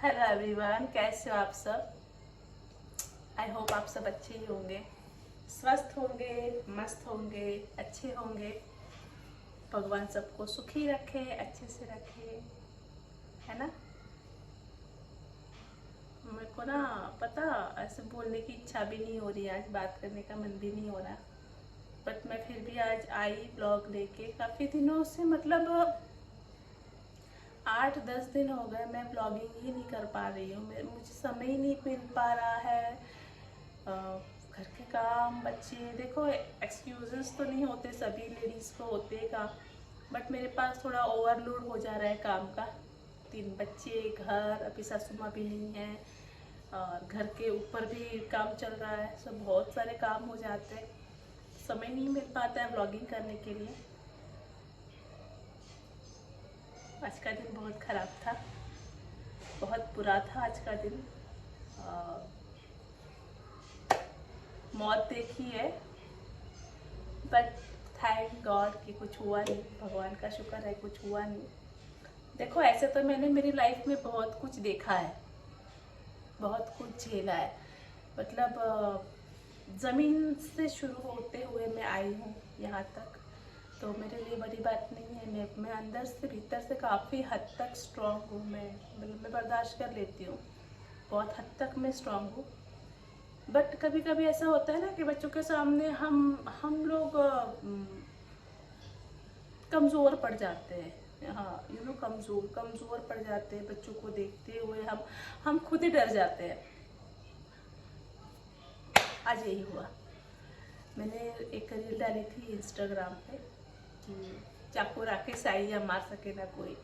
Hello everyone, कैसे हो आप सब। आई होप आप सब अच्छे ही होंगे, स्वस्थ होंगे, मस्त होंगे, अच्छे होंगे। भगवान सबको सुखी रखे, अच्छे से रखे, है ना। मेरे को ना पता ऐसे बोलने की इच्छा भी नहीं हो रही, आज बात करने का मन भी नहीं हो रहा, बट मैं फिर भी आज आई ब्लॉग लेके। काफ़ी दिनों से मतलब 8-10 दिन हो गए मैं ब्लॉगिंग ही नहीं कर पा रही हूँ। मुझे समय ही नहीं मिल पा रहा है। घर के काम, बच्चे, देखो एक्सक्यूजेस तो नहीं होते, सभी लेडीज़ को होते हैं काम, बट मेरे पास थोड़ा ओवरलोड हो जा रहा है काम का। 3 बच्चे, घर, अभी सासू माँ भी नहीं है और घर के ऊपर भी काम चल रहा है, सब बहुत सारे काम हो जाते हैं, समय नहीं मिल पाता है ब्लॉगिंग करने के लिए। आज का दिन बहुत ख़राब था, बहुत बुरा था आज का दिन। मौत देखी है, बट थैंक गॉड कि कुछ हुआ नहीं, भगवान का शुक्र है कुछ हुआ नहीं। देखो ऐसे तो मैंने मेरी लाइफ में बहुत कुछ देखा है, बहुत कुछ झेला है, मतलब ज़मीन से शुरू होते हुए मैं आई हूँ यहाँ तक, तो मेरे लिए बड़ी बात नहीं है। मैं अंदर से भीतर से काफ़ी हद तक स्ट्रॉन्ग हूँ। मैं बर्दाश्त कर लेती हूँ, बहुत हद तक मैं स्ट्रॉन्ग हूँ। बट कभी कभी ऐसा होता है ना कि बच्चों के सामने हम लोग कमज़ोर पड़ जाते हैं। हाँ, कमज़ोर पड़ जाते हैं बच्चों को देखते हुए। हम खुद ही डर जाते हैं। आज यही हुआ, मैंने एक रील डाली थी इंस्टाग्राम पे कि चाकू राके साइया मार सके ना कोई।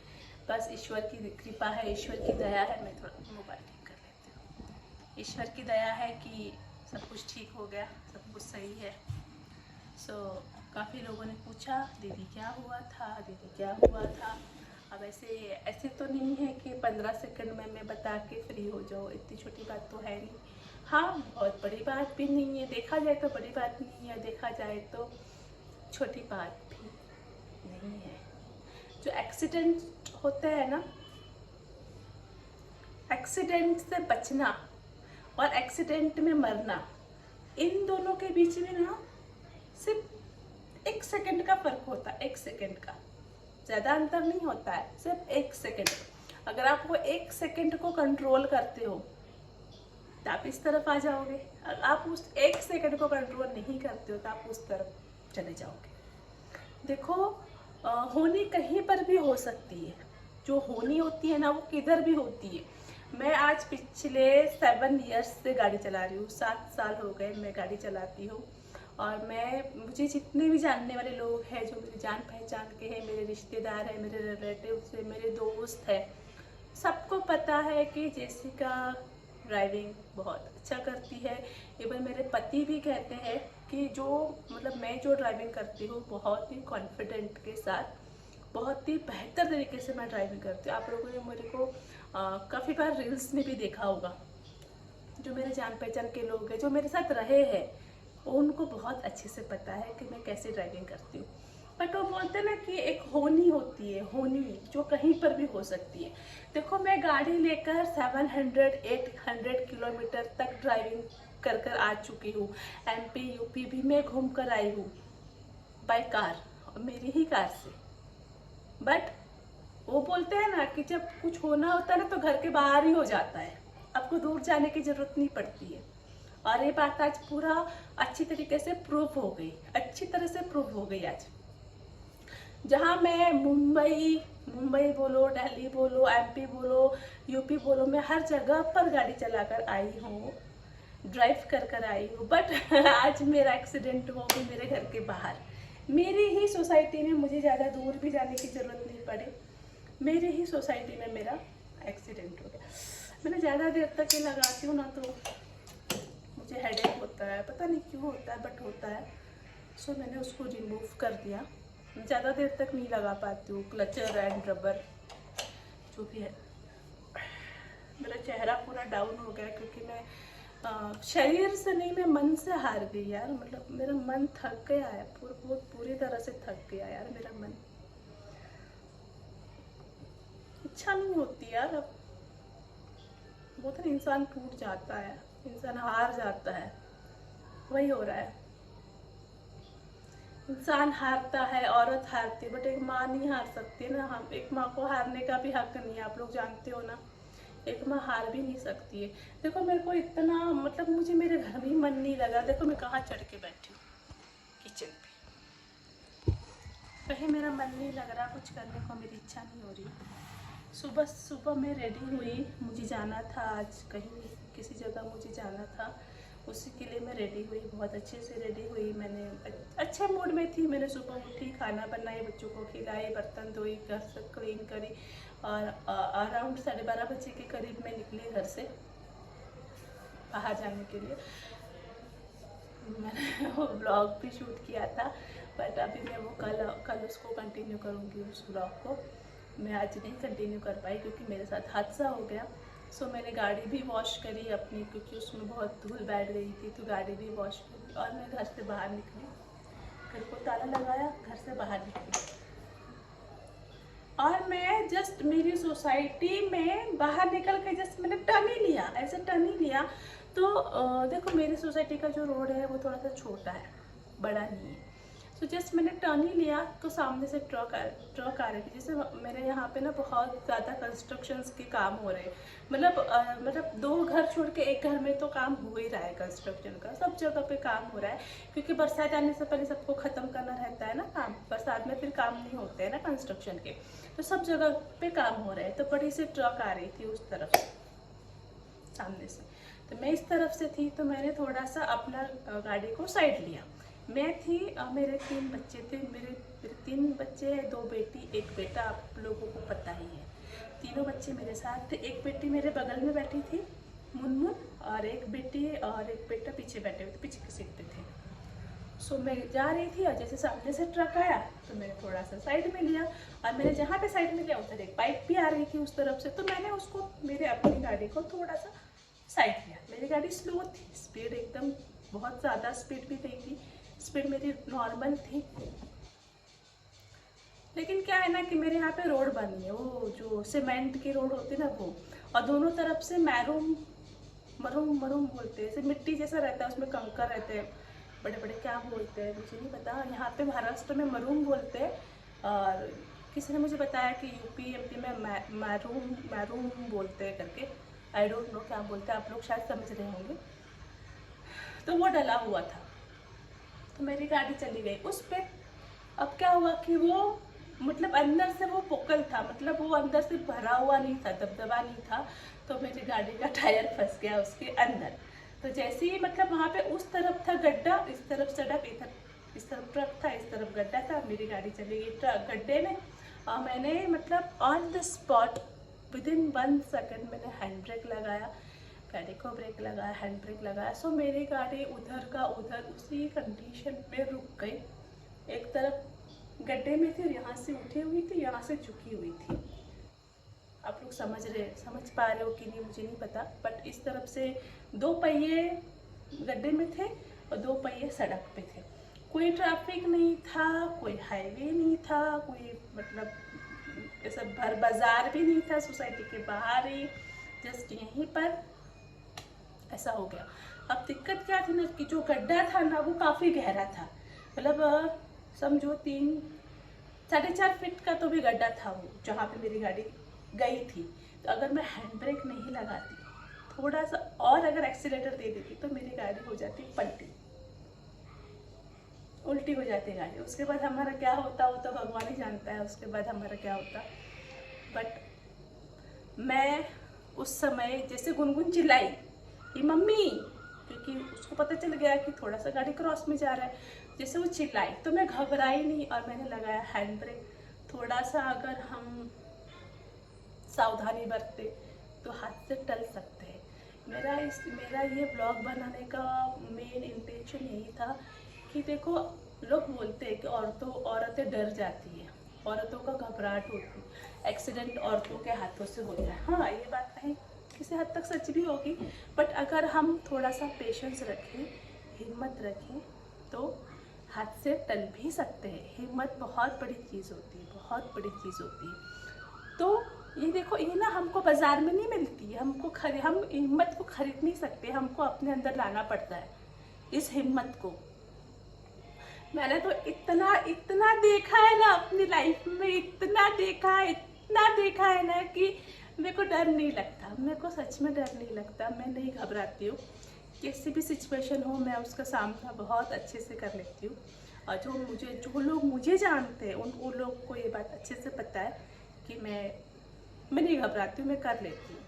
बस ईश्वर की कृपा है, ईश्वर की दया है। मैं थोड़ा मोबाइल ठीक कर लेती हूँ। ईश्वर की दया है कि सब कुछ ठीक हो गया, सब कुछ सही है। काफ़ी लोगों ने पूछा दीदी क्या हुआ था, दीदी क्या हुआ था। अब ऐसे तो नहीं है कि 15 सेकंड में मैं बता के फ्री हो जाऊँ, इतनी छोटी बात तो है नहीं। हाँ, बहुत बड़ी बात भी नहीं है, देखा जाए तो बड़ी बात नहीं है, देखा जाए तो छोटी बात भी नहीं है। जो एक्सीडेंट होता है ना, एक्सीडेंट से बचना और एक्सीडेंट में मरना, इन दोनों के बीच में ना सिर्फ 1 सेकंड का फर्क होता है। 1 सेकंड का, ज़्यादा अंतर नहीं होता है, सिर्फ 1 सेकंड। अगर आप वो 1 सेकंड को कंट्रोल करते हो तो आप इस तरफ आ जाओगे। अगर आप उस 1 सेकंड को कंट्रोल नहीं करते हो तो आप उस तरफ चले जाओगे। देखो होनी कहीं पर भी हो सकती है, जो होनी होती है ना वो किधर भी होती है। मैं आज पिछले 7 ईयर्स से गाड़ी चला रही हूँ, 7 साल हो गए मैं गाड़ी चलाती हूँ। और मुझे जितने भी जानने वाले लोग हैं, जो मेरी जान पहचान के हैं, मेरे रिश्तेदार हैं, मेरे रिलेटिव्स हैं, मेरे दोस्त हैं, सबको पता है कि जेसिका ड्राइविंग बहुत अच्छा करती है। इवन मेरे पति भी कहते हैं कि जो मतलब मैं जो ड्राइविंग करती हूँ बहुत ही कॉन्फिडेंट के साथ, बहुत ही बेहतर तरीके से मैं ड्राइविंग करती हूँ। आप लोगों ने मेरे को काफ़ी बार रील्स में भी देखा होगा। जो मेरे जान पहचान के लोग हैं, जो मेरे साथ रहे हैं, उनको बहुत अच्छे से पता है कि मैं कैसे ड्राइविंग करती हूँ। बट वो बोलते हैं ना कि एक होनी होती है, होनी जो कहीं पर भी हो सकती है। देखो मैं गाड़ी लेकर 700-800 किलोमीटर तक ड्राइविंग कर कर आ चुकी हूँ। एमपी यूपी भी मैं घूम कर आई हूँ बाय कार, मेरी ही कार से। बट वो बोलते हैं ना कि जब कुछ होना होता है ना तो घर के बाहर ही हो जाता है, आपको दूर जाने की जरूरत नहीं पड़ती है। और ये बात आज पूरा अच्छी तरीके से प्रूफ हो गई, अच्छी तरह से प्रूफ हो गई आज। जहाँ मैं मुंबई बोलो, दिल्ली बोलो, एमपी बोलो, यूपी बोलो, मैं हर जगह पर गाड़ी चलाकर आई हूँ, ड्राइव कर कर आई हूँ। बट आज मेरा एक्सीडेंट हो गया मेरे घर के बाहर, मेरी ही सोसाइटी में। मुझे ज़्यादा दूर भी जाने की ज़रूरत नहीं पड़ी, मेरी ही सोसाइटी में मेरा एक्सीडेंट हो गया। मैंने ज़्यादा देर तक ये लगाती हूँ ना तो मुझे हेडेक होता है, पता नहीं क्यों होता है, बट होता है। मैंने उसको रिमूव कर दिया। ज़्यादा देर तक नहीं लगा पाती हूँ, क्लचर एंड रबर जो भी है। मेरा चेहरा पूरा डाउन हो गया क्योंकि मैं शरीर से नहीं, मैं मन से हार गई यार। मतलब मेरा मन थक गया है, पूरी तरह से थक गया यार मेरा मन। इच्छा नहीं होती यार अब बोलते ना इंसान टूट जाता है, इंसान हार जाता है, वही हो रहा है। इंसान हारता है, औरत हारती है, बट एक माँ नहीं हार सकती ना। हम एक माँ को हारने का भी हक नहीं है, आप लोग जानते हो ना। एक माँ हार भी नहीं सकती है। देखो मेरे को इतना मतलब मुझे मेरे घर में ही मन नहीं लगा। देखो मैं कहाँ चढ़ के बैठी हूँ, किचन पे। कहीं मेरा मन नहीं लग रहा, कुछ करने को मेरी इच्छा नहीं हो रही। सुबह सुबह मैं रेडी हुई, मुझे जाना था आज कहीं, किसी जगह मुझे जाना था, उसी के लिए मैं रेडी हुई, बहुत अच्छे से रेडी हुई। मैंने अच्छे मूड में थी। मैंने सुबह उठी, खाना बनाई, बच्चों को खिलाई, बर्तन धोई, घर से क्लीन करी, और अराउंड 12:30 बजे के करीब मैं निकली घर से बाहर जाने के लिए। मैंने वो ब्लॉग भी शूट किया था, बट अभी मैं वो कल उसको कंटिन्यू करूँगी। उस ब्लॉग को मैं आज नहीं कंटिन्यू कर पाई क्योंकि मेरे साथ हादसा हो गया। सो मैंने गाड़ी भी वॉश करी अपनी, क्योंकि उसमें बहुत धूल बैठ गई थी, तो गाड़ी भी वॉश करी और मैं घर से बाहर निकली। घर को ताला लगाया, घर से बाहर निकली, और मैं जस्ट मेरी सोसाइटी में बाहर निकल के जस्ट मैंने टर्न ही लिया, ऐसे टर्न ही लिया। तो देखो मेरी सोसाइटी का जो रोड है वो थोड़ा सा छोटा है, बड़ा नहीं है। तो जस्ट मैंने टर्न ही लिया तो सामने से ट्रक आ रही थी। जैसे मेरे यहाँ पे ना बहुत ज़्यादा कंस्ट्रक्शंस के काम हो रहे हैं, मतलब 2 घर छोड़ के एक घर में तो काम हो ही रहा है कंस्ट्रक्शन का, सब जगह पे काम हो रहा है। क्योंकि बरसात आने से पहले सबको ख़त्म करना रहता है ना काम, बरसात में फिर काम नहीं होते हैं ना कंस्ट्रक्शन के, तो सब जगह पे काम हो रहा है। तो बड़ी सी ट्रक आ रही थी उस तरफ से, सामने से, तो मैं इस तरफ से थी, तो मैंने थोड़ा सा अपना गाड़ी को साइड लिया। मैं थी, मेरे 3 बच्चे थे, मेरे 3 बच्चे हैं, 2 बेटी 1 बेटा, आप लोगों को पता ही है। तीनों बच्चे मेरे साथ थे। एक बेटी मेरे बगल में बैठी थी, मुनमुन, और एक बेटी और एक बेटा पीछे बैठे हुए थे, पीछे की सीट पे थे। सो मैं जा रही थी और जैसे सामने से ट्रक आया तो मैंने थोड़ा सा साइड में लिया, और मैंने जहाँ पे साइड में लिया उधर एक बाइक भी आ रही थी उस तरफ से, तो मैंने उसको, मेरे अपनी गाड़ी को थोड़ा सा साइड लिया। मेरी गाड़ी स्लो थी, स्पीड एकदम बहुत ज़्यादा स्पीड भी नहीं थी, स्पीड मेरी नॉर्मल थी। लेकिन क्या है ना कि मेरे यहाँ पे रोड बनी है, वो जो सीमेंट की रोड होती है ना वो, और दोनों तरफ से मरूम मरूम बोलते हैं, ऐसे मिट्टी जैसा रहता है, उसमें कंकर रहते हैं बड़े बड़े, क्या बोलते हैं मुझे नहीं पता, यहाँ पे महाराष्ट्र में मरूम बोलते हैं, और किसी ने मुझे बताया कि यूपी एमपी में मरूम बोलते हैं करके, आई डोंट नो क्या बोलते हैं, आप लोग शायद समझ रहे होंगे। तो वो डला हुआ था, तो मेरी गाड़ी चली गई उस पर। अब क्या हुआ कि वो मतलब अंदर से वो पोकल था, मतलब वो अंदर से भरा हुआ नहीं था, दबदबा नहीं था, तो मेरी गाड़ी का टायर फंस गया उसके अंदर। तो जैसे ही मतलब वहाँ पे उस तरफ था गड्ढा, इस तरफ सड़क, इधर इस तरफ ट्रक था, इस तरफ गड्ढा था, मेरी गाड़ी चली गई ट्रक गड्ढे में। और मैंने मतलब on the spot within 1 second मैंने हैंड ब्रेक लगाया, गाड़ी को ब्रेक लगाया, हैंड ब्रेक लगाया। सो मेरी गाड़ी उधर का उधर उसी कंडीशन में रुक गई। एक तरफ गड्ढे में थी और यहाँ से उठी हुई थी, यहाँ से झुकी हुई थी। आप लोग समझ पा रहे हो कि नहीं मुझे नहीं पता, बट इस तरफ से 2 पहिए गड्ढे में थे और 2 पहिए सड़क पे थे। कोई ट्रैफिक नहीं था, कोई हाईवे नहीं था, कोई मतलब ऐसा भर बाजार भी नहीं था, सोसाइटी के बाहर ही जस्ट यहीं पर ऐसा हो गया। अब दिक्कत क्या थी ना कि जो गड्ढा था ना वो काफ़ी गहरा था, मतलब समझो 3-4.5 फीट का तो भी गड्ढा था वो, जहाँ पे मेरी गाड़ी गई थी। तो अगर मैं हैंड ब्रेक नहीं लगाती, थोड़ा सा और अगर एक्सीलेटर दे देती, तो मेरी गाड़ी हो जाती पलटी, उल्टी हो जाती गाड़ी। उसके बाद हमारा क्या होता वो तो भगवान ही जानता है, उसके बाद हमारा क्या होता। बट मैं उस समय जैसे गुनगुन चिल्लाई कि मम्मी, क्योंकि उसको पता चल गया कि थोड़ा सा गाड़ी क्रॉस में जा रहा है, जैसे वो चिल्लाई तो मैं घबराई नहीं और मैंने लगाया हैंड ब्रेक। थोड़ा सा अगर हम सावधानी बरते तो हाथ से टल सकते हैं। मेरा ये ब्लॉग बनाने का मेन इंटेंशन यही था कि देखो, लोग बोलते हैं कि औरतें डर जाती हैं, औरतों का घबराहट होती है, एक्सीडेंट औरतों के हाथों से होता है। हाँ, ये बात कहीं किसी हद तक सच भी होगी, बट अगर हम थोड़ा सा पेशेंस रखें, हिम्मत रखें, तो हाथ से टल भी सकते हैं। हिम्मत बहुत बड़ी चीज़ होती है, बहुत बड़ी चीज़ होती है। तो ये देखो, ये ना हमको बाजार में नहीं मिलती है, हम हिम्मत को खरीद नहीं सकते, हमको अपने अंदर लाना पड़ता है इस हिम्मत को। मैंने तो इतना इतना देखा है ना अपनी लाइफ में, इतना देखा है ना कि मेरे को डर नहीं लगता, मेरे को सच में डर नहीं लगता। मैं नहीं घबराती हूँ, किसी भी सिचुएशन हो मैं उसका सामना बहुत अच्छे से कर लेती हूँ। और जो लोग मुझे जानते हैं उन लोग को ये बात अच्छे से पता है कि मैं नहीं घबराती हूँ, मैं कर लेती हूँ।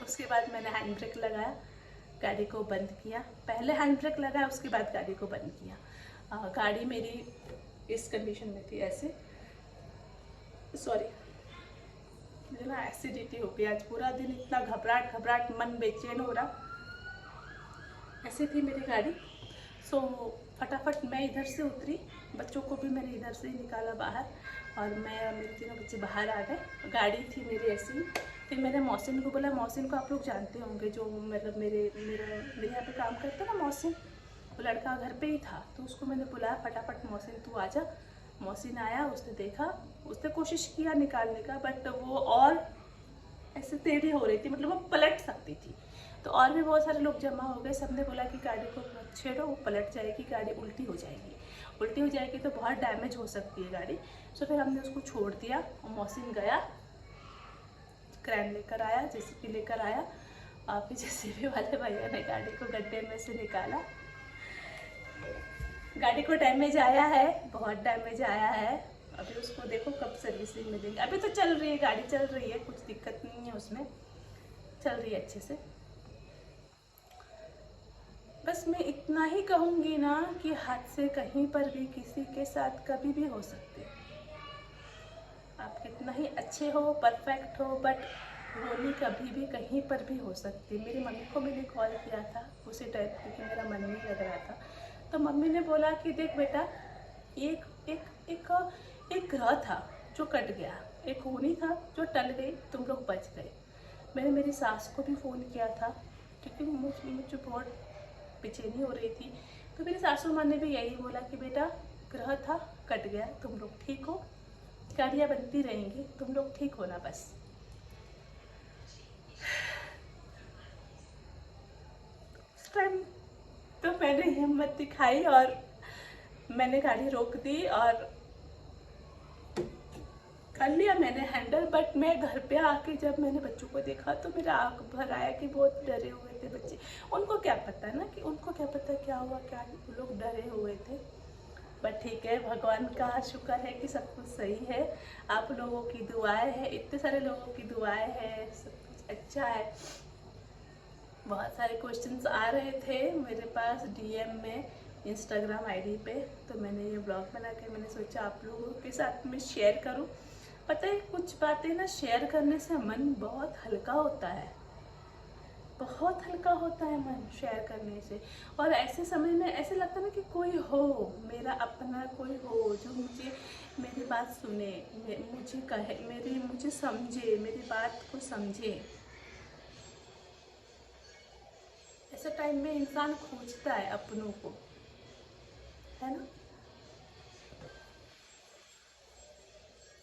उसके बाद मैंने हैंड ब्रेक लगाया, गाड़ी को बंद किया। पहले हैंड ब्रेक लगाया, उसके बाद गाड़ी को बंद किया। गाड़ी मेरी इस कंडीशन में थी, ऐसे, सॉरी मुझे ना एसिडिटी हो गई आज, पूरा दिन इतना घबराहट मन बेचैन हो रहा, ऐसे थी मेरी गाड़ी। सो फटाफट मैं इधर से उतरी, बच्चों को भी मैंने इधर से ही निकाला बाहर, और मैं और मेरे तीनों बच्चे बाहर आ गए। गाड़ी थी मेरी ऐसी। फिर मैंने मौसिन को बोला, मौसिन को आप लोग जानते होंगे, जो मतलब मेरे यहाँ पे काम करते ना मौसिन, वो लड़का घर पे ही था, तो उसको मैंने बुलाया, फटाफट मौसिन तू आजा। मौसिन आया, उसने देखा, उसने कोशिश किया निकालने का, बट वो और ऐसे टेढ़ी हो रही थी, मतलब वो पलट सकती थी। तो और भी बहुत सारे लोग जमा हो गए, सबने बोला कि गाड़ी को मत छेड़ो, वो पलट जाएगी, गाड़ी उल्टी हो जाएगी तो बहुत डैमेज हो सकती है गाड़ी। सो फिर हमने उसको छोड़ दिया, और मौसिन गया, क्रैन लेकर आया, जेसीबी लेकर आया, और फिर जेसीबी वाले भैया ने गाड़ी को गड्ढे में से निकाला। गाड़ी को डैमेज आया है, बहुत डैमेज आया है। अभी उसको देखो कब सर्विसिंग मिलेगी, अभी तो चल रही है, गाड़ी चल रही है, कुछ दिक्कत नहीं है उसमें, चल रही है अच्छे से। बस मैं इतना ही कहूँगी ना कि हादसे कहीं पर भी किसी के साथ कभी भी हो सकते हैं। आप कितना ही अच्छे हो, परफेक्ट हो, बट होनी कभी भी कहीं पर भी हो सकती है। मेरी मम्मी को मैंने कॉल किया था उसी टाइम पे कि मेरा मन नहीं लग रहा था, तो मम्मी ने बोला कि देख बेटा, एक एक एक एक ग्रह था जो कट गया, एक होनी था जो टल गई, तुम लोग बच गए। मैंने मेरी सास को भी फ़ोन किया था, क्योंकि मुझे बहुत बेचैनी हो रही थी, तो मेरी सासू माँ ने भी यही बोला कि बेटा, ग्रह था, कट गया, तुम लोग ठीक हो, गाड़ियाँ बनती रहेंगी, तुम लोग ठीक होना बस। उस टाइम तो मैंने हिम्मत दिखाई और मैंने गाड़ी रोक दी और कर लिया मैंने हैंडल। बट मैं घर पे आके जब मैंने बच्चों को देखा तो मेरा आँख भर आया कि बहुत डरे हुए थे बच्चे। उनको क्या पता ना, कि उनको क्या पता क्या हुआ, क्या वो लोग डरे हुए थे। बट ठीक है, भगवान का शुक्र है कि सब कुछ सही है, आप लोगों की दुआएं है, इतने सारे लोगों की दुआएं है, सब कुछ अच्छा है। बहुत सारे क्वेश्चंस आ रहे थे मेरे पास डीएम में, इंस्टाग्राम आईडी पे, तो मैंने ये ब्लॉग बना के मैंने सोचा आप लोगों के साथ में शेयर करूं। पता है, कुछ बातें ना शेयर करने से मन बहुत हल्का होता है, बहुत हल्का होता है मन शेयर करने से। और ऐसे समय में ऐसे लगता है ना कि कोई हो, मेरा अपना कोई हो जो मुझे मेरी बात सुने, मुझे कहे, मुझे समझे, मेरी बात को समझे। ऐसे टाइम में इंसान खोजता है अपनों को, है ना।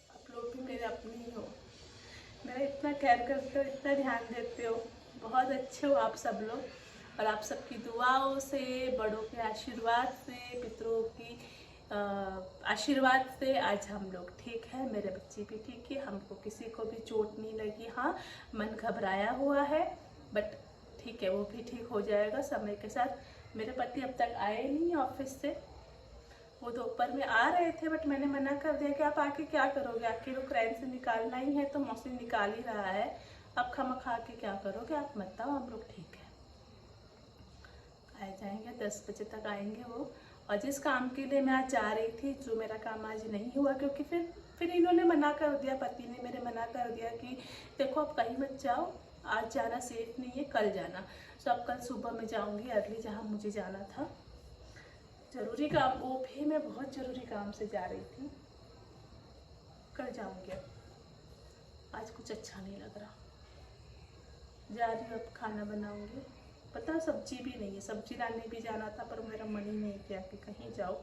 आप लोग भी मेरे अपने ही हो, मेरा इतना केयर करते हो, इतना ध्यान देते हो, बहुत अच्छे हो आप सब लोग। और आप सबकी दुआओं से, बड़ों के आशीर्वाद से, पितरों की आशीर्वाद से आज हम लोग ठीक है, मेरे बच्चे भी ठीक है, हमको किसी को भी चोट नहीं लगी। हाँ, मन घबराया हुआ है, बट ठीक है, वो भी ठीक हो जाएगा समय के साथ। मेरे पति अब तक आए नहीं ऑफिस से, वो दोपहर में आ रहे थे, बट मैंने मना कर दिया कि आप आके क्या करोगे, आखिर वो क्रैन से निकालना ही है तो मौसी निकाल ही रहा है, अब खा के क्या करोगे, आप मत आओ, हम लोग ठीक है। आ जाएंगे 10 बजे तक आएंगे वो। और जिस काम के लिए मैं आज जा रही थी, जो मेरा काम आज नहीं हुआ, क्योंकि फिर इन्होंने मना कर दिया, पति ने मेरे मना कर दिया कि देखो आप कहीं मत जाओ, आज जाना सेफ नहीं है, कल जाना। तो अब कल सुबह मैं जाऊंगी अर्ली, जहाँ मुझे जाना था, जरूरी काम, वो भी मैं बहुत जरूरी काम से जा रही थी, कल जाऊंगी। अब आज कुछ अच्छा नहीं लग रहा, जा रही हूँ, अब खाना बनाऊंगी। पता सब्जी भी नहीं है, सब्जी लाने भी जाना था, पर मेरा मन ही नहीं किया कि कहीं जाओ,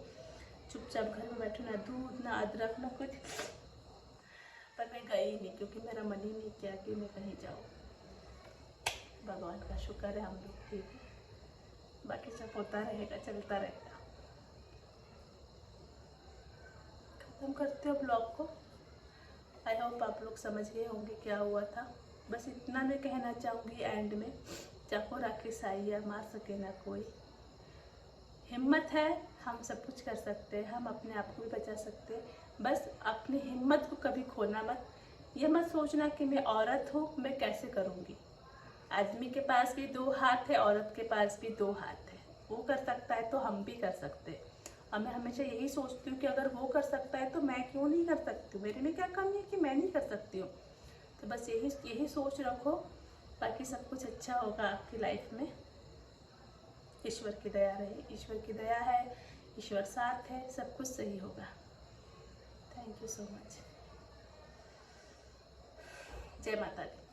चुपचाप घर में बैठूँ, ना दूध ना अदरक ना कुछ। पर मैं गई नहीं क्योंकि मेरा मन ही नहीं किया कि मैं कहीं जाऊँ। भगवान का शुक्र है हम लोग ठीक है, बाकी सब होता रहेगा, चलता रहेगा। खत्म करते हो ब्लॉग को। आई होप आप लोग समझ गए होंगे क्या हुआ था। बस इतना मैं कहना चाहूँगी एंड में, चाको राखी साइया मार सके ना कोई। हिम्मत है, हम सब कुछ कर सकते हैं, हम अपने आप को भी बचा सकते हैं। बस अपनी हिम्मत को कभी खोना मत। ये मत सोचना कि मैं औरत हूँ, मैं कैसे करूँगी। आदमी के पास भी 2 हाथ है, औरत के पास भी 2 हाथ है। वो कर सकता है तो हम भी कर सकते हैं। और मैं हमेशा यही सोचती हूँ कि अगर वो कर सकता है तो मैं क्यों नहीं कर सकती हूँ, मेरे में क्या कमी है कि मैं नहीं कर सकती हूँ। तो बस यही सोच रखो, बाकी सब कुछ अच्छा होगा आपकी लाइफ में। ईश्वर की दया रहे, ईश्वर की दया है, ईश्वर साथ है, सब कुछ सही होगा। Thank you so much. जय माता दी।